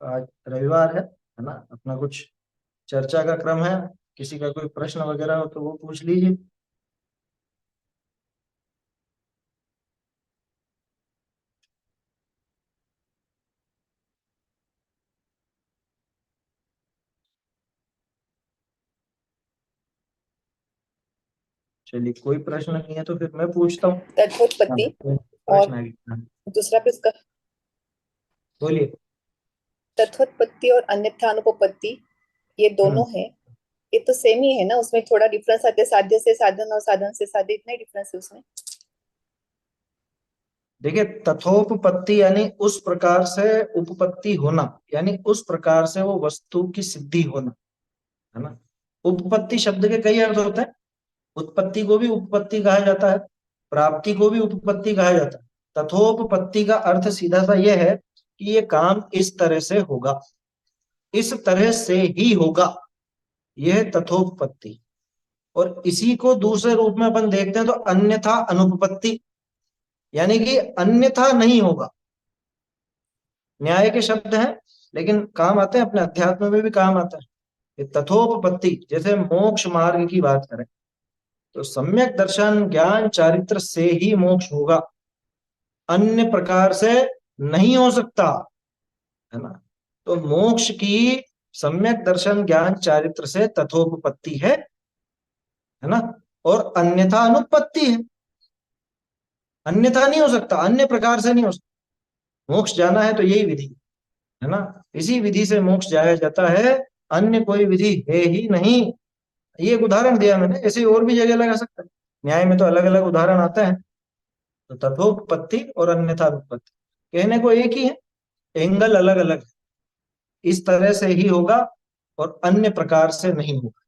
आज रविवार है ना। अपना कुछ चर्चा का क्रम है। किसी का कोई प्रश्न वगैरह हो तो वो पूछ लीजिए। चलिए, कोई प्रश्न नहीं है तो फिर मैं पूछता हूँ। हाँ, तद्भुतपत्ति कोई और प्रश्न है? हाँ, दूसरा किसका? बोलिए। तद्भुतपत्ति और अन्यथा अनुपपत्ति, ये हम्म। दोनों है। ये तो सेम ही है ना, उसमें थोड़ा डिफरेंस आते हैं, साध्य से साधन और साधन से साध्य, इतना ही डिफरेंस है उसमें। देखिए, तथोपपत्ति यानी उस प्रकार से उपपत्ति होना, यानी उस प्रकार से वो वस्तु की सिद्धि होना, है ना। उपपत्ति शब्द के कई अर्थ होते हैं। उत्पत्ति को भी उपपत्ति कहा जाता है, प्राप्ति को भी उपपत्ति कहा जाता है। तथोपपत्ति का अर्थ सीधा सा यह है कि ये काम इस तरह से होगा, इस तरह से ही होगा, यह है तथोपपत्ति। और इसी को दूसरे रूप में अपन देखते हैं तो अन्यथा अनुपपत्ति, यानी कि अन्यथा नहीं होगा। न्याय के शब्द हैं, लेकिन काम आते हैं, अपने अध्यात्म में भी काम आता है। ये तथोपपत्ति, जैसे मोक्ष मार्ग की बात करें तो सम्यक दर्शन ज्ञान चारित्र से ही मोक्ष होगा, अन्य प्रकार से नहीं हो सकता, है ना। तो मोक्ष की सम्यक दर्शन ज्ञान चारित्र से तथोपपत्ति है ना। और अन्यथा अनुपपत्ति है, अन्यथा नहीं हो सकता, अन्य प्रकार से नहीं हो सकता। मोक्ष जाना है तो यही विधि है ना, इसी विधि से मोक्ष जाया जाता है, अन्य कोई विधि है ही नहीं। ये एक उदाहरण दिया मैंने, ऐसे और भी जगह लगा सकता है। न्याय में तो अलग अलग उदाहरण आते हैं। तो तथोपपत्ति और अन्यथा अनुपपत्ति कहने को एक ही है, एंगल अलग अलग है। इस तरह से ही होगा और अन्य प्रकार से नहीं होगा,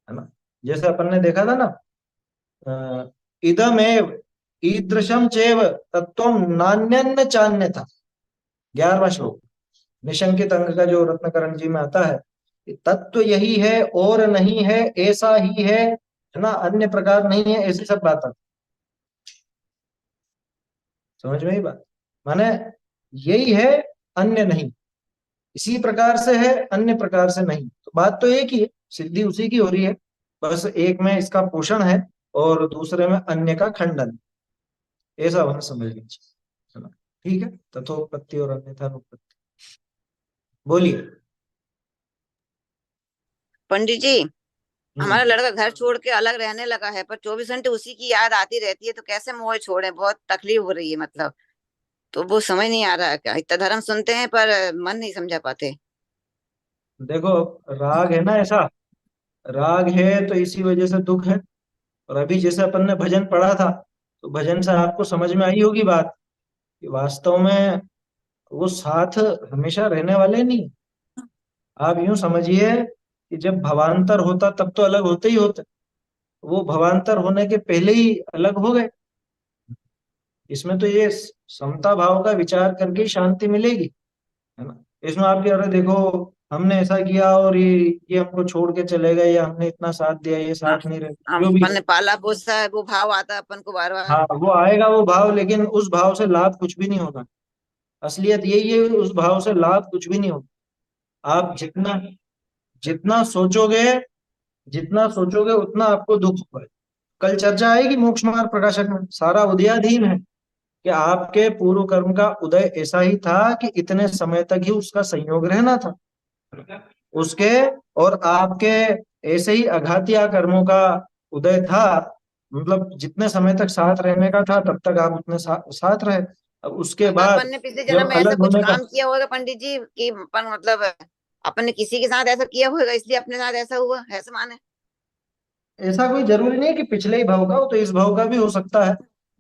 है ना। जैसे अपन ने देखा था ना, इदमेव ईदृशम चैव तत्वम नान्यन्न चान्य था, 11वां श्लोक, निशंकित अंग का जो रत्नकरण जी में आता है। कि तत्व यही है और नहीं है, ऐसा ही है ना, अन्य प्रकार नहीं है, ऐसी सब बात आती। समझ में ही बात, माने यही है, अन्य नहीं, इसी प्रकार से है, अन्य प्रकार से नहीं। तो बात तो एक ही है, सिद्धि उसी की हो रही है, बस एक में इसका पोषण है और दूसरे में अन्य का खंडन। ऐसा वहां समझ लीजिए, है ना। ठीक है, तथोपत्ति और अन्यथा अनुपत्ति। बोलिए। पंडित जी, हम्म। हमारा लड़का घर छोड़ के अलग रहने लगा है, पर 24 घंटे उसी की याद आती रहती है, तो कैसे मोह छोड़े, बहुत तकलीफ हो रही है मतलब। तो वो समझ नहीं आ रहा है, क्या इतना धर्म सुनते हैं पर मन नहीं समझा पाते। देखो, राग है ना ऐसा, राग है तो इसी वजह से दुख है। और अभी जैसे अपन ने भजन पढ़ा था, तो भजन से आपको समझ में आई होगी बात कि वास्तव में वो साथ हमेशा रहने वाले नहीं। आप यूं समझिए कि जब भवांतर होता तब तो अलग होते ही होते, वो भवांतर होने के पहले ही अलग हो गए। इसमें तो ये समता भाव का विचार करके ही शांति मिलेगी, है ना। इसमें आपके, अरे देखो, हमने ऐसा किया और ये हमको छोड़ के चले गए, या हमने इतना साथ दिया, ये हाँ, साथ नहीं रहे, हम जो भी अपन है। ने पाला पोसा है, वो भाव आता है अपन को बार बार। हाँ, वो आएगा वो भाव, लेकिन उस भाव से लाभ कुछ भी नहीं होगा। असलियत यही है, उस भाव से लाभ कुछ भी नहीं होगा। आप जितना जितना सोचोगे, जितना सोचोगे उतना आपको दुख होगा। कल चर्चा आएगी मोक्ष मार्ग प्रकाशक में, सारा उदयाधीन है कि आपके पूर्व कर्म का उदय ऐसा ही था कि इतने समय तक ही उसका संयोग रहना था उसके, और आपके ऐसे ही अघातिया कर्मों का उदय था। मतलब जितने समय तक साथ रहने का था तब तक आप उतने साथ रहे। अब उसके अगर बाद अपन ने पिछले जन्म जब में ऐसा अलग कुछ होने का, काम किया होगा पंडित जी कि अपन मतलब अपन ने किसी के साथ ऐसा किया होगा, इसलिए अपने साथ ऐसा हुआ, ऐसा माने। ऐसा कोई जरूरी नहीं है कि पिछले ही भाव का हो, तो इस भाव का भी हो सकता है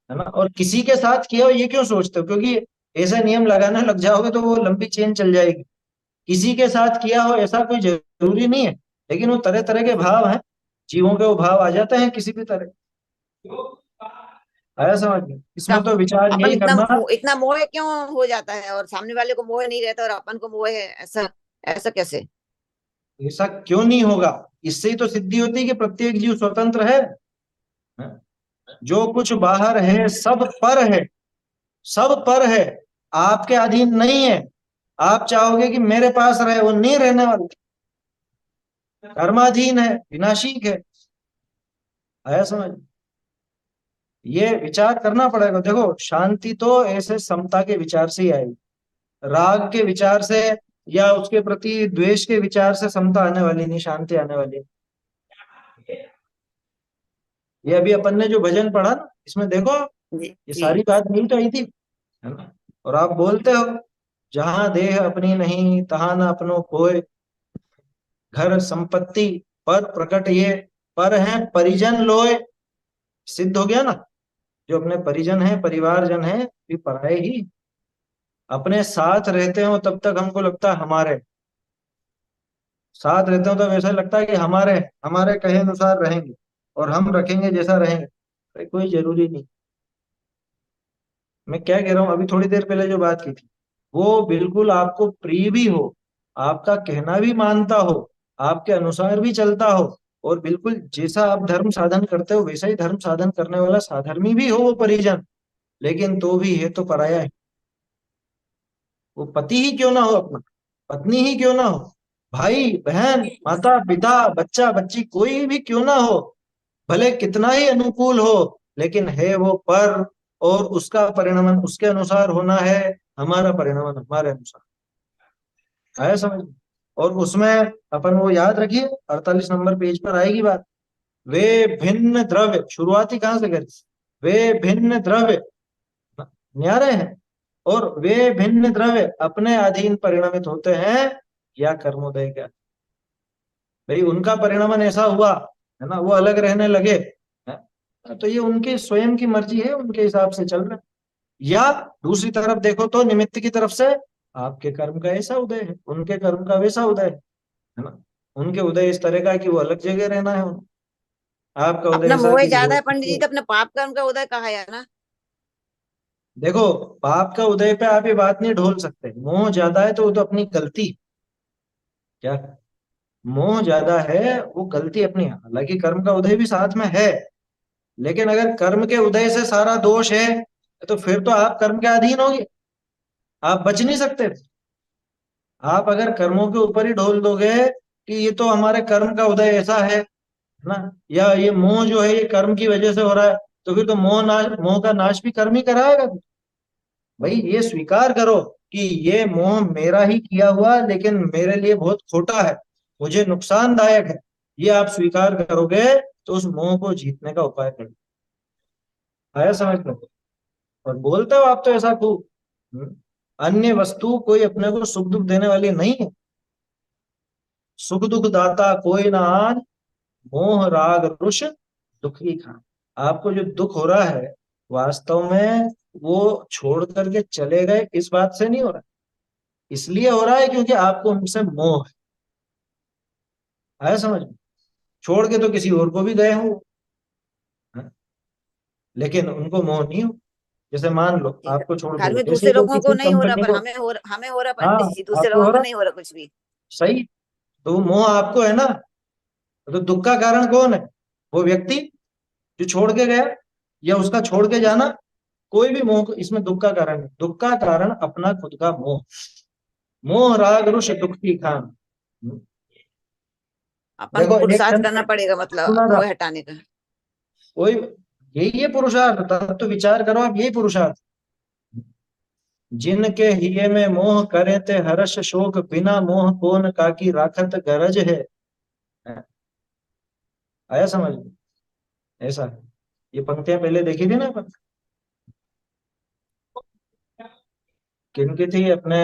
ना। और किसी के साथ किया हो ये क्यों सोचते हो, क्योंकि ऐसा नियम लगाने लग जाओगे तो वो लंबी चेन चल जाएगी। किसी के साथ किया हो ऐसा कोई जरूरी नहीं है, लेकिन वो तरह तरह के भाव हैं, जीवों के वो भाव आ जाते हैं किसी भी तरह। आया समझ में, इसमें तब तो विचार अपन यही करना। इतना मोह क्यों हो जाता है, और सामने वाले को मोह नहीं रहता और अपन को मोह है, ऐसा ऐसा कैसे? ऐसा क्यों नहीं होगा, इससे ही तो सिद्धि होती है कि प्रत्येक जीव स्वतंत्र है। जो कुछ बाहर है सब पर है, सब पर है, आपके अधीन नहीं है। आप चाहोगे कि मेरे पास रहे, वो नहीं रहने वाला, कर्माधीन है, विनाशिक है। आया समझ? ये विचार करना पड़ेगा। देखो शांति तो ऐसे समता के विचार से ही आएगी, राग के विचार से या उसके प्रति द्वेष के विचार से समता आने वाली नहीं, शांति आने वाली नहीं। ये अभी अपन ने जो भजन पढ़ा ना, इसमें देखो जी ये जी। सारी बात नहीं तो आई थी, है ना? और आप बोलते हो, जहां देह अपनी नहीं तहां न अपनो कोय, घर संपत्ति पर प्रकट ये, पर है परिजन लोय। सिद्ध हो गया ना, जो अपने परिजन है, परिवारजन है, ये पराये ही। अपने साथ रहते हो तब तक हमको लगता है हमारे साथ रहते हो, तो वैसा लगता है कि हमारे हमारे कहे अनुसार रहेंगे और हम रखेंगे जैसा रहेंगे। अरे कोई जरूरी नहीं। मैं क्या कह रहा हूँ, अभी थोड़ी देर पहले जो बात की थी, वो बिल्कुल आपको प्रिय भी हो, आपका कहना भी मानता हो, आपके अनुसार भी चलता हो, और बिल्कुल जैसा आप धर्म साधन करते हो वैसा ही धर्म साधन करने वाला साधर्मी भी हो वो परिजन, लेकिन तो भी ये तो पराया है। वो पति ही क्यों ना हो अपना, पत्नी ही क्यों ना हो, भाई बहन, माता पिता, बच्चा बच्ची, कोई भी क्यों ना हो, भले कितना ही अनुकूल हो, लेकिन है वो पर, और उसका परिणमन उसके अनुसार होना है, हमारा परिणमन हमारे अनुसार। आया समझ? और उसमें अपन वो याद रखिए, 48 नंबर पेज पर आएगी बात। वे भिन्न द्रव्य, शुरुआती कहां से करें, वे भिन्न द्रव्य न्यारे हैं, और वे भिन्न द्रव्य अपने अधीन परिणमित होते हैं, या कर्मोदय का। भाई उनका परिणमन ऐसा हुआ, है ना, वो अलग रहने लगे, है? तो ये उनकी स्वयं की मर्जी है, उनके हिसाब से चल रहे हैं। या दूसरी तरफ देखो तो निमित्त की तरफ से आपके कर्म का ऐसा उदय है, उनके कर्म का वैसा उदय है ना। उनके उदय इस तरह का है कि वो अलग जगह रहना है उन्हें, आपका उदय अपना ऐसा मोह कि ज्यादा वो, है पंडित जी, तो अपने पाप कर्म का उदय कहा है ना। देखो पाप का उदय पे आप ये बात नहीं ढोल सकते, मोह ज्यादा है तो वो तो अपनी गलती, क्या, मोह ज्यादा है वो गलती अपनी है। हालांकि कर्म का उदय भी साथ में है, लेकिन अगर कर्म के उदय से सारा दोष है, तो फिर तो आप कर्म के अधीन होगे, आप बच नहीं सकते। आप अगर कर्मों के ऊपर ही ढोल दोगे कि ये तो हमारे कर्म का उदय ऐसा है ना, या ये मोह जो है ये कर्म की वजह से हो रहा है, तो फिर तो मोह का नाश भी कर्म ही कराएगा। भाई ये स्वीकार करो कि ये मोह मेरा ही किया हुआ, लेकिन मेरे लिए बहुत खोटा है, मुझे नुकसानदायक है, ये आप स्वीकार करोगे, तो उस मोह को जीतने का उपाय करो। आया समझ में? और बोलते हो आप तो ऐसा खूब, अन्य वस्तु कोई अपने को सुख दुख देने वाली नहीं है, सुख दुख दाता कोई ना आन, मोह राग रुष दुखी खान। आपको जो दुख हो रहा है, वास्तव में वो छोड़ करके चले गए इस बात से नहीं हो रहा, इसलिए हो रहा है क्योंकि आपको उनसे मोह है। आया समझ में? छोड़ के तो किसी और को भी गए हो, हाँ? लेकिन उनको मोह नहीं हो। जैसे मान लो ठीक है। आपको छोड़ के घर वो में किसी दूसरे को, लोगों को किसी नहीं हो रहा, कंपनी पर को, हमें हो रहा हाँ पंडित जी, दूसरे आपको लोगों हो को रहा, नहीं हो रहा कुछ भी। सही, तो मोह आपको है ना। तो दुख का कारण कौन है? वो व्यक्ति जो छोड़ के गया, या उसका छोड़ के जाना। कोई भी मोह इसमें दुख का कारण है, दुख का कारण अपना खुद का मोह, मोह राग रुष दुख की खान। अपन को देखो एक पुरुषार्थ करना संत पड़ेगा, मतलब सुना था, मोह हटाने का। कोई, यही है पुरुषार्थ, तब तो विचार करो आप, यही पुरुषार्थ। जिनके हिये में मोह करे ते हर्ष शोक, बिना मोह कोन काकी राखत गरज है। आया समझ में? ऐसा है। ये पंक्तियां पहले देखी थी ना अपन, किनकी थी, अपने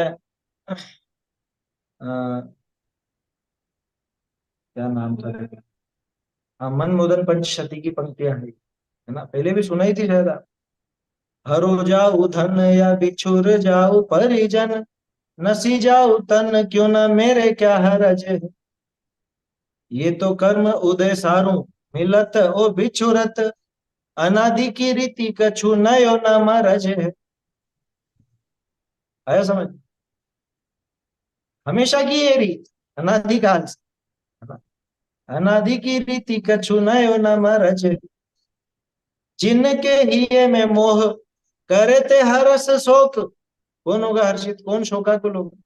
क्या नाम था, हाँ, मनमोदन पंचशती की पंक्तियां हैं, है ना, पहले भी सुनाई थी शायद आप। हरो जाऊ धन या बिछुर जाऊ परिजन, नसी जाऊ तन क्यों न मेरे क्या हरज है। ये तो कर्म उदय सारू, मिलत ओ बिछुरत, अनादि की रीति कछु नयो न मरज है। आया समझ? हमेशा की ये रीत, अनादिकाल से, है ना? अनादि की रीति कछु नयो न मरज है। जिनके हिये में मोह करे ते हरस शोक, कौन होगा हर्षित, कौन शोकाकुल होगा?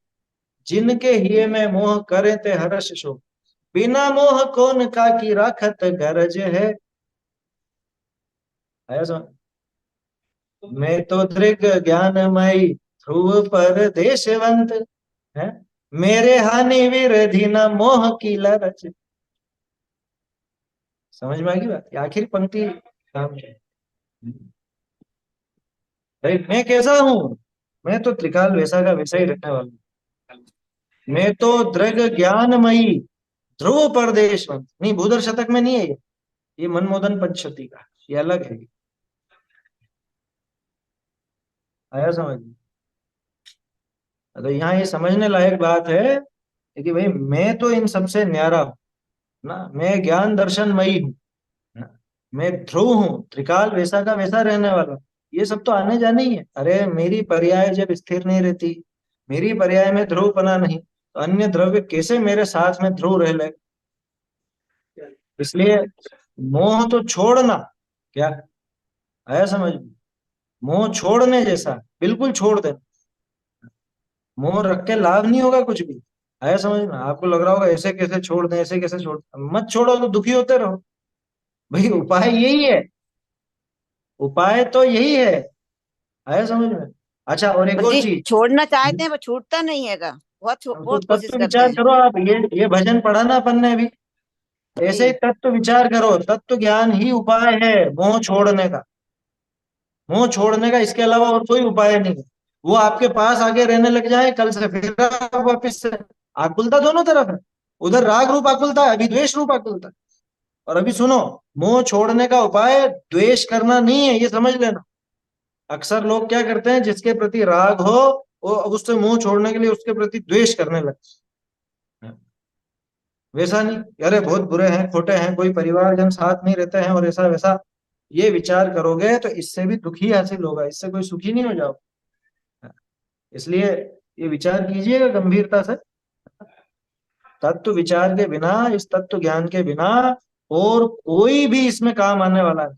जिनके हिये में मोह करे ते हर्ष शोक, बिना मोह कौन का की राखत गरज है। आया समझ? मैं तो दृग ज्ञानमयी ध्रुव पर देशवंत है, मेरे हानि विरधि न मोह की लरज। समझ में आ गई बात? ये आखिरी पंक्ति काम है। भाई मैं कैसा हूं? मैं तो त्रिकाल वैसा का वैसा ही रहने वाला हूं। मैं तो दृग ज्ञानमयी ध्रुव परदेशवंत, नहीं भूधर शतक में नहीं है ये मनमोदन पंचशती का, ये अलग है। आया समझ में? तो यहाँ ये समझने लायक बात है कि भाई मैं तो इन सबसे न्यारा हूं ना, मैं ज्ञान दर्शनमयी हूँ ना, मैं ध्रुव हूँ, त्रिकाल वैसा का वैसा रहने वाला हूं। ये सब तो आने जाने ही है। अरे मेरी पर्याय जब स्थिर नहीं रहती, मेरी पर्याय में ध्रुव बना नहीं, तो अन्य द्रव्य कैसे मेरे साथ में ध्रुव रह ले? इसलिए मोह तो छोड़ना, क्या आया समझ में? मोह छोड़ने जैसा, बिल्कुल छोड़ दे। मोह रख के लाभ नहीं होगा कुछ भी। आया समझ में? आपको लग रहा होगा ऐसे कैसे छोड़ दें, ऐसे कैसे छोड़, मत छोड़ो तो दुखी होते रहो। भाई उपाय यही है, उपाय तो यही है। आया समझ में? अच्छा और एक पर और जी चीज, छोड़ना चाहते हैं पर छूटता नहीं है का, तो बहुत कोशिश तत्व करते विचार हैं। करो आप, ये भजन पढ़ा ना अपन ने अभी, ऐसे ही जी तत्व विचार करो। तत्व ज्ञान ही उपाय है मोह छोड़ने का। मुंह छोड़ने का इसके अलावा और कोई उपाय नहीं है। वो आपके पास आगे रहने लग जाए कल से, फिर आप वापिस से, आकुलता दोनों तरफ है। उधर राग रूप आकुलता है, अभी द्वेष रूप आकुलता है। और अभी सुनो, मोह छोड़ने का उपाय द्वेष करना नहीं है, ये समझ लेना। अक्सर लोग क्या करते हैं, जिसके प्रति राग हो वो अब उससे मुंह छोड़ने के लिए उसके प्रति द्वेष करने लगते हैं। वैसा नहीं, अरे बहुत बुरे हैं, खोटे हैं, कोई परिवारजन साथ नहीं रहते हैं और ऐसा वैसा, ये विचार करोगे तो इससे भी दुखी हासिल होगा, इससे कोई सुखी नहीं हो जाओ। इसलिए ये विचार कीजिएगा गंभीरता से। तत्व विचार के बिना, इस तत्व ज्ञान के बिना और कोई भी इसमें काम आने वाला नहीं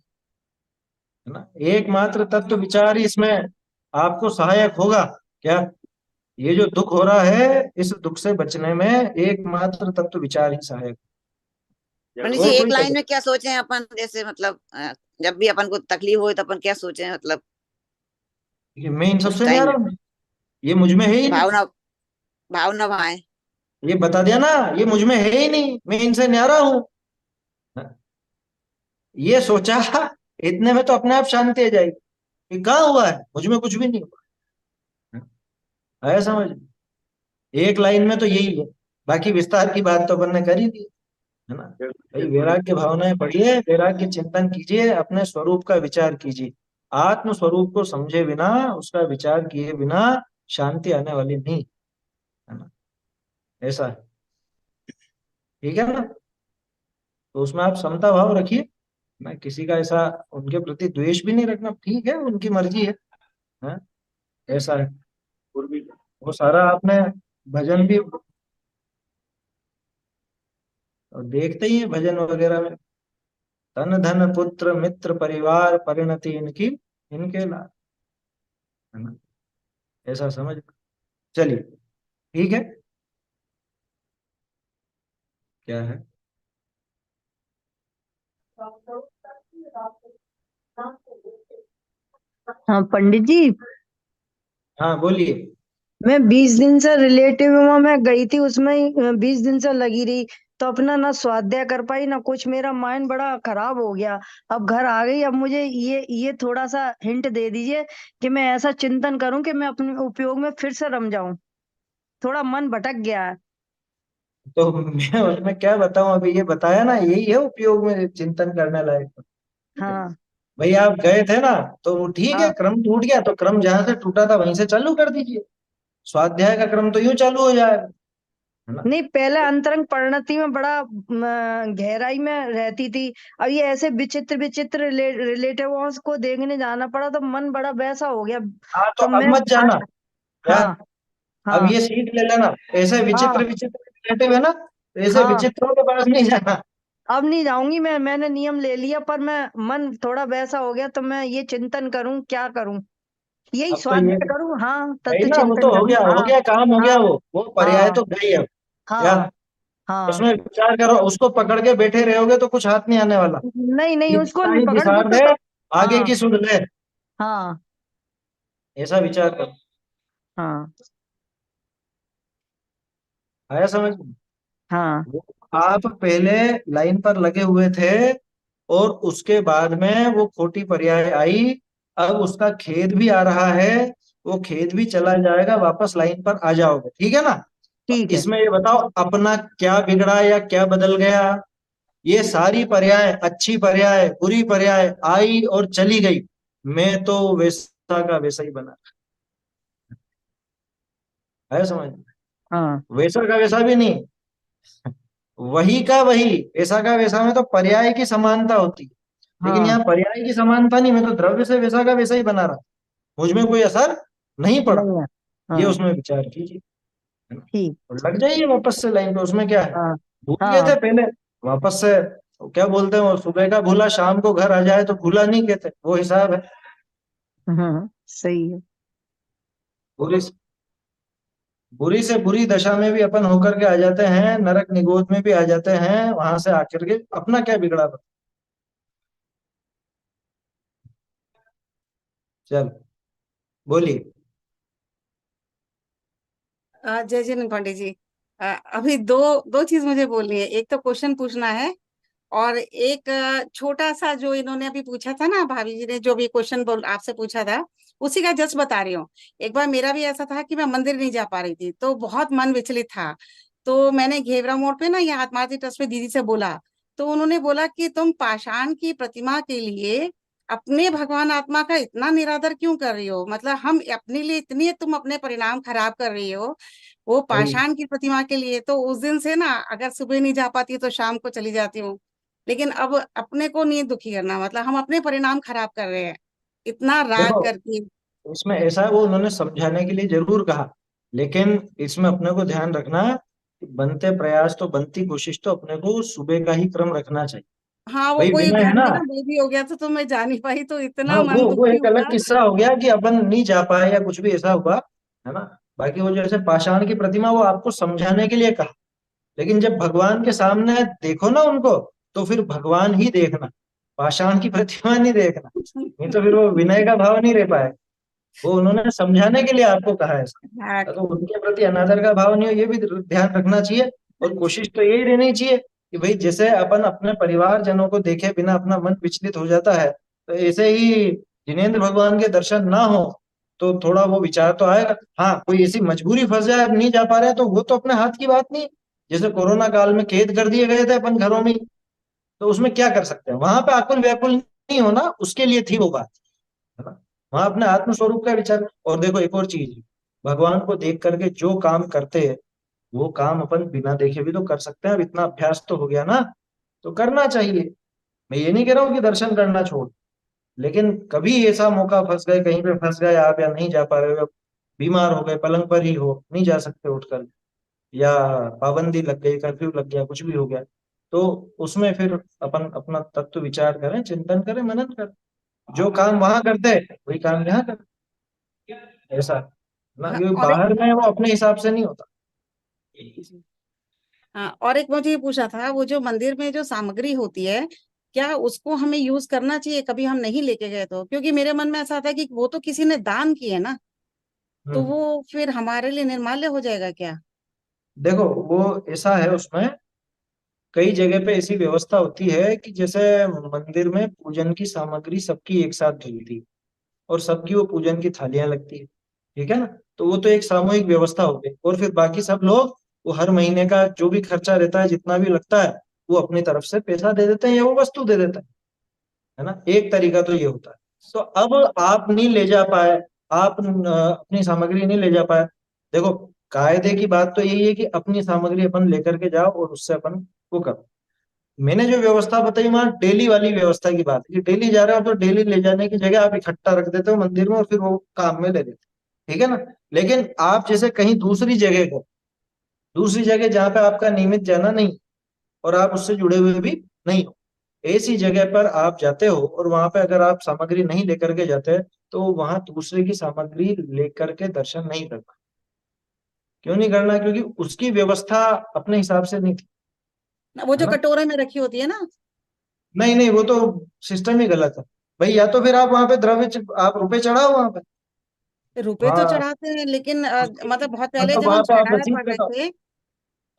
है ना। एकमात्र तत्व विचार ही इसमें आपको सहायक होगा। क्या? ये जो दुख हो रहा है, इस दुख से बचने में एकमात्र तत्व विचार ही सहायक है, पंडित जी और एक कोई लाइन तत्व। में क्या सोचे हैं अपन, जैसे मतलब जब भी अपन को तकलीफ हो तो अपन क्या सोचे हैं मतलब ये मैं इन उस सबसे नहीं आ टाइम रहा में? हूँ, ये मुझ में है ही नहीं। भावना, भावना भाए। ये बता दिया ना, ये मुझ में है ही नहीं, मैं इनसे न्यारा हूँ। ये सोचा, इतने में तो अपने आप शांति आ जाएगी। ये कहाँ हुआ है, मुझ में कुछ भी नहीं हुआ। आया समझ? एक लाइन में तो यही है, बाकी विस्तार की बात तो अपन ने कर ही दी है ना। भाई वैराग्य भावनाएं पढ़िए, वैराग्य चिंतन कीजिए, अपने स्वरूप का विचार कीजिए। आत्म स्वरूप को समझे बिना, उसका विचार किए बिना शांति आने वाली नहीं है ना। ऐसा है, ठीक है ना। तो उसमें आप समता भाव रखिए ना, किसी का ऐसा उनके प्रति द्वेष भी नहीं रखना, ठीक है उनकी मर्जी है, हाँ? ऐसा है। वो सारा आपने भजन भी देखते ही है भजन वगैरह में, धन धन पुत्र मित्र परिवार परिणति इनकी, इनके लाल, है ना। ऐसा समझ, चलिए ठीक है। क्या है? हाँ पंडित जी, हाँ बोलिए। मैं 20 दिन से रिलेटिव में मैं गई थी, उसमें 20 दिन से लगी रही, तो अपना ना स्वाध्याय कर पाई ना कुछ, मेरा माइंड बड़ा खराब हो गया। अब घर आ गई, अब मुझे ये थोड़ा सा हिंट दे दीजिए कि मैं ऐसा चिंतन करूं कि मैं अपने उपयोग में फिर से रम जाऊं। थोड़ा मन भटक गया है। तो मैं उसमें क्या बताऊं, अभी ये बताया ना, यही है उपयोग में चिंतन करने लायक। हाँ भाई आप गए थे ना, तो वो ठीक है, हाँ। क्रम टूट गया तो क्रम जहां से टूटा था वहीं से चालू कर दीजिए। स्वाध्याय का क्रम तो यूं चालू हो जाएगा, है ना। नहीं, पहले अंतरंग परिणति में बड़ा गहराई में रहती थी। अब ये ऐसे विचित्र विचित्र रिलेटिवों को देखने जाना पड़ा तो मन बड़ा वैसा हो गया। हाँ तो तो अब मैं मत जाना, क्या? हाँ अब हाँ ये सीख ले लेना, ऐसे हाँ विचित्र विचित्र रिलेटिव है ना, तो ऐसे हाँ। विचित्रों के पास नहीं जाना। अब नहीं जाऊंगी मैं, मैंने नियम ले लिया, पर मैं मन थोड़ा वैसा हो गया तो मैं ये चिंतन करूं क्या करूं, यही अब तो ये स्वाध्याय करूँ, हाँ, वही तत्व ना, वो चिंतन तो हो करूँ, गया, हो हाँ। गया, काम हो गया, हाँ। वो पर्याय हाँ। तो गई अब। क्या हाँ। हाँ। उसमें विचार करो, उसको पकड़ के बैठे रहोगे तो कुछ हाथ नहीं आने वाला। नहीं नहीं, उसको गीता ही पकड़ के बिसार तो दे, सब। आगे हाँ। की सुध ले, हाँ। ऐसा विचार करो। हाँ। आया समझ में? हाँ। वो आप पहले लाइन पर लगे हुए थे, और उसके बाद में वो खोटी पर्याय आई। अब उसका खेद भी आ रहा है, वो खेद भी चला जाएगा, वापस लाइन पर आ जाओगे, ठीक है ना? अब ठीक है। इसमें ये बताओ, अपना क्या बिगड़ा या क्या बदल गया? ये सारी पर्याय, अच्छी पर्याय बुरी पर्याय आई और चली गई, मैं तो वैसा का वैसा ही बना। है समझ में? हाँ। वैसा का वैसा भी नहीं, वही का वही। ऐसा का वैसा में तो पर्याय की समानता होती है, लेकिन हाँ। यहाँ पर्याय की समानता नहीं, मैं तो द्रव्य से वैसा का वैसा ही बना रहा, मुझ में कोई असर नहीं पड़ा। नहीं है। ये हाँ। उसमें विचार कीजिए, है ना? ठीक। और लग जाइए वापस से लाइन पे, उसमें क्या है? हाँ। भूल गए हाँ। थे पहले, वापस से। तो क्या बोलते हैं, वो सुबह का भूला शाम को घर आ जाए तो भूला नहीं कहते, वो हिसाब है। हाँ, सही है। बुरी बुरी से बुरी दशा में भी अपन होकर के आ जाते हैं, नरक निगोद में भी आ जाते हैं, वहां से आकर के अपना क्या बिगड़ा? चल, बोलिए। जय जिन पंडित जी। अभी दो दो चीज मुझे बोलनी है। एक तो क्वेश्चन पूछना है, और एक छोटा सा जो इन्होंने अभी पूछा था ना, भाभी जी ने जो भी क्वेश्चन बोल आपसे पूछा था, उसी का जस्ट बता रही हूँ। एक बार मेरा भी ऐसा था कि मैं मंदिर नहीं जा पा रही थी, तो बहुत मन विचलित था। तो मैंने घेवरा मोड़ पे ना, यहाँ आत्मार्थी ट्रस्ट में दीदी से बोला। तो उन्होंने बोला कि तुम पाषाण की प्रतिमा के लिए अपने भगवान आत्मा का इतना निरादर क्यों कर रही हो? मतलब हम अपने लिए इतनी तुम अपने परिणाम खराब कर रही हो, वो भाई पाषाण की प्रतिमा के लिए। तो उस दिन से ना, अगर सुबह नहीं जा पाती तो शाम को चली जाती हूँ। लेकिन अब अपने को नहीं दुखी करना, मतलब हम अपने परिणाम खराब कर रहे हैं इतना राग देखो, करके। इसमें ऐसा है, वो उन्होंने समझाने के लिए जरूर कहा, लेकिन इसमें अपने को ध्यान रखना कि बनते प्रयास तो, बनती कोशिश तो अपने को सुबह का ही क्रम रखना चाहिए। हाँ, वो भाई कोई विनय है घर ना। में ना बेबी हो गया था, तो मैं जा नहीं पाई, तो हाँ, इतना मन वो दुखी एक अलग हुआ। किस्सा हो गया कि अपन नहीं जा पाए या कुछ भी ऐसा हुआ, है ना। बाकी वो जैसे पाषाण की प्रतिमा, वो आपको समझाने के लिए कहा, लेकिन जब भगवान के सामने देखो ना उनको, तो फिर भगवान ही देखना, पाषाण की प्रतिमा नहीं देखना। नहीं तो फिर वो विनय का भाव नहीं रह पाए। वो उन्होंने समझाने के लिए आपको कहा है हाँ। ऐसा, तो उनके प्रति अनादर का भाव नहीं हो, ये भी ध्यान रखना चाहिए। और कोशिश तो यही रहनी चाहिए कि भाई जैसे अपन अपने परिवार जनों को देखे बिना अपना मन विचलित हो जाता है, तो ऐसे ही जिनेंद्र भगवान के दर्शन ना हो तो थोड़ा वो विचार तो आएगा। हाँ, कोई ऐसी मजबूरी फंस जाए, अब नहीं जा पा रहे हैं, तो वो तो अपने हाथ की बात नहीं। जैसे कोरोना काल में कैद कर दिए गए थे अपन घरों में ही, तो उसमें क्या कर सकते हैं? वहां पे आकुल व्याकुल नहीं होना, उसके लिए थी वो बात, है ना। वहां अपने आत्म स्वरूप का विचार। और देखो एक और चीज, भगवान को देख करके जो काम करते हैं, वो काम अपन बिना देखे भी तो कर सकते हैं। अब इतना अभ्यास तो हो गया ना, तो करना चाहिए। मैं ये नहीं कह रहा हूँ कि दर्शन करना छोड़, लेकिन कभी ऐसा मौका फंस गए, कहीं पे फंस गए आप, या नहीं जा पा रहे हो, बीमार हो गए, पलंग पर ही हो, नहीं जा सकते उठकर, या पाबंदी लग गई, कर्फ्यू लग गया, कुछ भी हो गया, तो उसमें फिर अपन अपना तत्व विचार करें, चिंतन करें, मनन करें। जो काम वहां करते हैं वही काम यहाँ करें, ऐसा ना, हाँ, क्योंकि और एक बाहर में वो अपने हिसाब से नहीं होता। हाँ, और एक मुझे ये पूछा था, वो जो मंदिर में जो सामग्री होती है, क्या उसको हमें यूज करना चाहिए? कभी हम नहीं लेके गए तो, क्योंकि मेरे मन में ऐसा था कि वो तो किसी ने दान की है ना, तो हम्म। वो फिर हमारे लिए निर्माल्य हो जाएगा क्या? देखो, वो ऐसा है, उसमें कई जगह पे ऐसी व्यवस्था होती है कि जैसे मंदिर में पूजन की सामग्री सबकी एक साथ धुलती है, और सबकी वो पूजन की थालियां लगती है, ठीक है ना। तो वो तो एक सामूहिक व्यवस्था हो गई, और फिर बाकी सब लोग वो हर महीने का जो भी खर्चा रहता है, जितना भी लगता है, वो अपनी तरफ से पैसा दे देते हैं या वो वस्तु दे देते हैं, है ना। एक तरीका तो ये होता है। तो अब आप नहीं ले जा पाए, आप अपनी सामग्री नहीं ले जा पाए, देखो कायदे की बात तो यही है कि अपनी सामग्री अपन लेकर के जाओ और उससे अपन वो करो। मैंने जो व्यवस्था बताई वहां डेली वाली व्यवस्था की बात है कि डेली जा रहे हो तो डेली ले जाने की जगह आप इकट्ठा रख देते हो मंदिर में, और फिर वो काम में ले लेते हो, ठीक है ना। लेकिन आप जैसे कहीं दूसरी जगह को, दूसरी जगह जहाँ पे आपका नियमित जाना नहीं, और आप उससे जुड़े हुए भी नहीं हो, ऐसी जगह पर आप जाते हो, और वहां पे अगर आप सामग्री नहीं लेकर के जाते, तो वहां दूसरे की सामग्री लेकर के दर्शन नहीं करना। क्यों नहीं करना? क्योंकि उसकी व्यवस्था अपने हिसाब से नहीं थी, वो है जो ना। कटोरे में रखी होती है ना। नहीं नहीं, वो तो सिस्टम ही गलत है भाई। या तो फिर आप वहां पे आप रुपए चढ़ाओ वहां पे। रुपए तो वहाँ चढ़ाते हैं, लेकिन उसकी मतलब बहुत पहले मतलब जब वहां हम पे आप छठाना रसीद पढ़ रहे लगाओ। थे,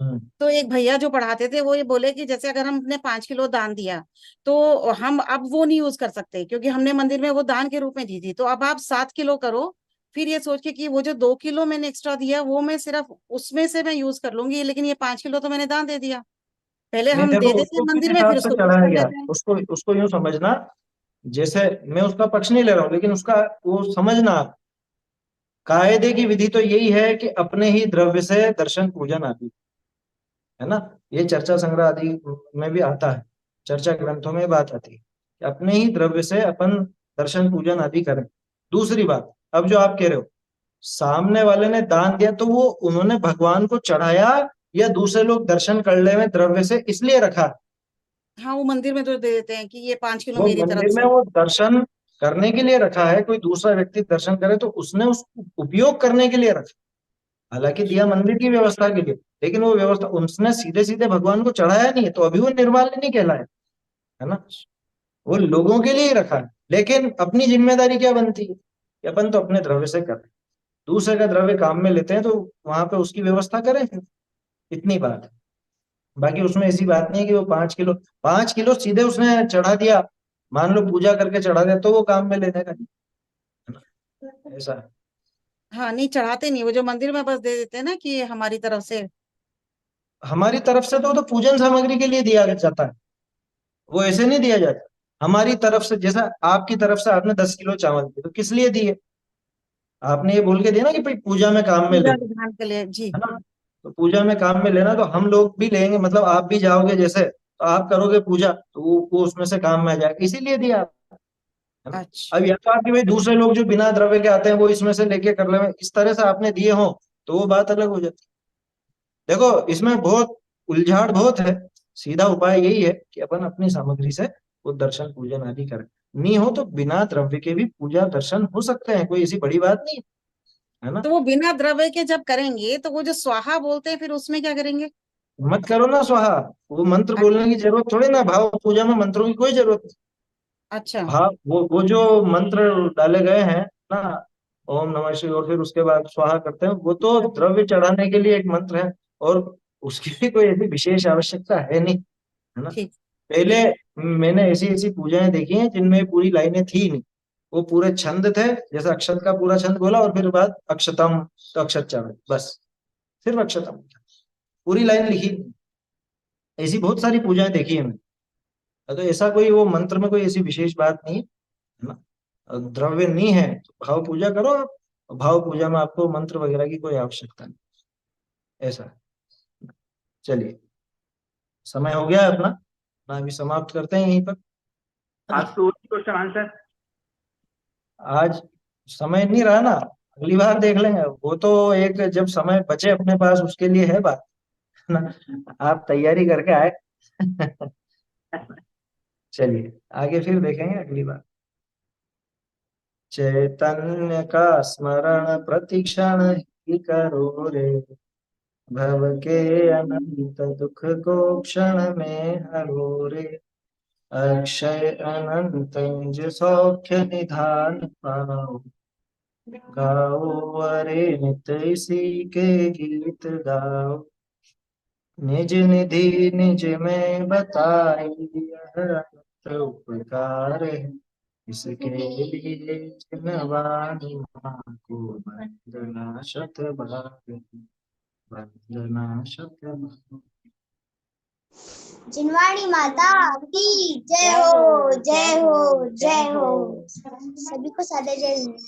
हम्म। तो एक भैया जो पढ़ाते थे वो ये बोले कि जैसे अगर हमने 5 किलो दान दिया, तो हम अब वो नहीं यूज कर सकते, क्योंकि हमने मंदिर में वो दान के रूप में दी थी। तो अब आप 7 किलो करो, फिर ये सोच के कि वो जो 2 किलो मैंने एक्स्ट्रा दिया वो मैं सिर्फ उसमें से मैं यूज कर लूंगी, लेकिन ये 5 किलो तो मैंने दान दे दिया। पहले नहीं हम देखो, दे देते उसको हैं किस मंदिर में, हिसाब फिर से उसको यूज चढ़ाया कर गया, लेते हैं। उसको उसको यूं समझना। जैसे मैं उसका पक्ष नहीं ले रहा हूँ, लेकिन उसका वो समझना आप। कायदे की विधि तो यही है कि अपने ही द्रव्य से दर्शन पूजन आदि, है ना। ये चर्चा संग्रह आदि में भी आता है, चर्चा ग्रंथों में बात आती है कि अपने ही द्रव्य से अपन दर्शन पूजन आदि करें। दूसरी बात, अब जो आप कह रहे हो सामने वाले ने दान दिया, तो वो उन्होंने भगवान को चढ़ाया या दूसरे लोग दर्शन कर ले में द्रव्य से इसलिए रखा? हाँ, वो मंदिर में तो दे देते हैं कि ये 5 किलो वो मेरी तरफ मंदिर में से। वो दर्शन करने के लिए रखा है, कोई दूसरा व्यक्ति दर्शन करे तो उसने उसको उपयोग करने के लिए रखा। हालांकि दिया मंदिर की व्यवस्था के लिए, लेकिन वो व्यवस्था उसने सीधे सीधे भगवान को चढ़ाया नहीं है, तो अभी वो निर्माल्य नहीं कहलाया, है ना। वो लोगों के लिए ही रखा है। लेकिन अपनी जिम्मेदारी क्या बनती है कि अपन तो अपने द्रव्य से कर रहे हैं, दूसरे का द्रव्य काम में लेते हैं तो वहां पे उसकी व्यवस्था करें फिर। इतनी बात है। बाकी उसमें ऐसी बात नहीं है कि वो 5 किलो, 5 किलो सीधे उसने चढ़ा दिया, मान लो पूजा करके चढ़ा दिया, तो वो काम में लेने का नहीं, है ना। ऐसा है। हाँ, नहीं चढ़ाते नहीं, वो जो मंदिर में बस दे देते हैं ना कि ये हमारी तरफ से। हमारी तरफ से तो वो तो पूजन सामग्री के लिए दिया जाता है, वो ऐसे नहीं दिया जाता। हमारी तरफ से, जैसा आपकी तरफ से आपने 10 किलो चावल दिए, तो किस लिए दिए? आपने ये बोल के दिया ना कि भाई पूजा में काम में पूजा लेना, विधान के लिए जी। है ना। तो पूजा में काम में लेना तो हम लोग भी लेंगे, मतलब आप भी जाओगे जैसे, तो आप करोगे पूजा, तो वो उसमें से काम में आ जाएगा, इसीलिए दिया, है ना। अच्छा। अब या तो आपके भाई दूसरे लोग जो बिना द्रव्य के आते हैं वो इसमें से लेके कर ले, इस तरह से आपने दिए हो, तो वो बात अलग हो जाती है। देखो इसमें बहुत उलझाड़ बहुत है। सीधा उपाय यही है कि अपन अपनी सामग्री से वो दर्शन पूजन आदि करें। नहीं हो तो बिना द्रव्य के भी पूजा दर्शन हो सकते हैं, कोई ऐसी बड़ी बात नहीं है ना। तो वो बिना द्रव्य के जब करेंगे तो वो जो स्वाहा बोलते हैं फिर उसमें क्या करेंगे? मत करो ना स्वाहा। वो मंत्र अच्छा। बोलने की जरूरत थोड़ी ना, भाव पूजा में मंत्रों की कोई जरूरत नहीं। अच्छा। भाव वो जो मंत्र डाले गए हैं ना, ओम नमः शिवाय और फिर उसके बाद स्वाहा करते हैं, वो तो द्रव्य चढ़ाने के लिए एक मंत्र है। और उसकी भी कोई ऐसी विशेष आवश्यकता है नहीं, है ना। ठीक। पहले मैंने ऐसी ऐसी पूजाएं देखी हैं जिनमें पूरी लाइनें थी नहीं, वो पूरे छंद थे। जैसे अक्षत का पूरा छंद बोला और फिर बाद अक्षतम, तो अक्षत चढ़े बस, सिर्फ अक्षतम, पूरी लाइन लिखी नहीं। ऐसी बहुत सारी पूजाएं देखी है मैंने। तो ऐसा कोई वो मंत्र में कोई ऐसी विशेष बात नहीं है ना। द्रव्य नहीं है तो भाव पूजा करो आप। भाव पूजा में आपको मंत्र वगैरह की कोई आवश्यकता नहीं। ऐसा है। चलिए, समय हो गया है अपना, ना अभी समाप्त करते हैं यहीं पर। आज तो क्वेश्चन आंसर। आज समय नहीं रहा ना, अगली बार देख लेंगे वो तो। एक जब समय बचे अपने पास उसके लिए है बात, है ना। आप तैयारी करके आए। चलिए, आगे फिर देखेंगे अगली बार। चैतन्य का स्मरण प्रतिक्षण ही करो रे, भव के अनंत दुख को क्षण में हरो रे। अक्षय अनंत निज सौख्य निधान पाओ, गाओ अरे नित इसी के गीत गाओ। निज निधि निज में बताई यह अनंत उपकार है, इसके लिए जिनवानी माँ को वंदना शत बार, वंदना शत बार। जिनवाणी माता की जय हो, जय हो, जय हो। सभी को सादर जय हिंद।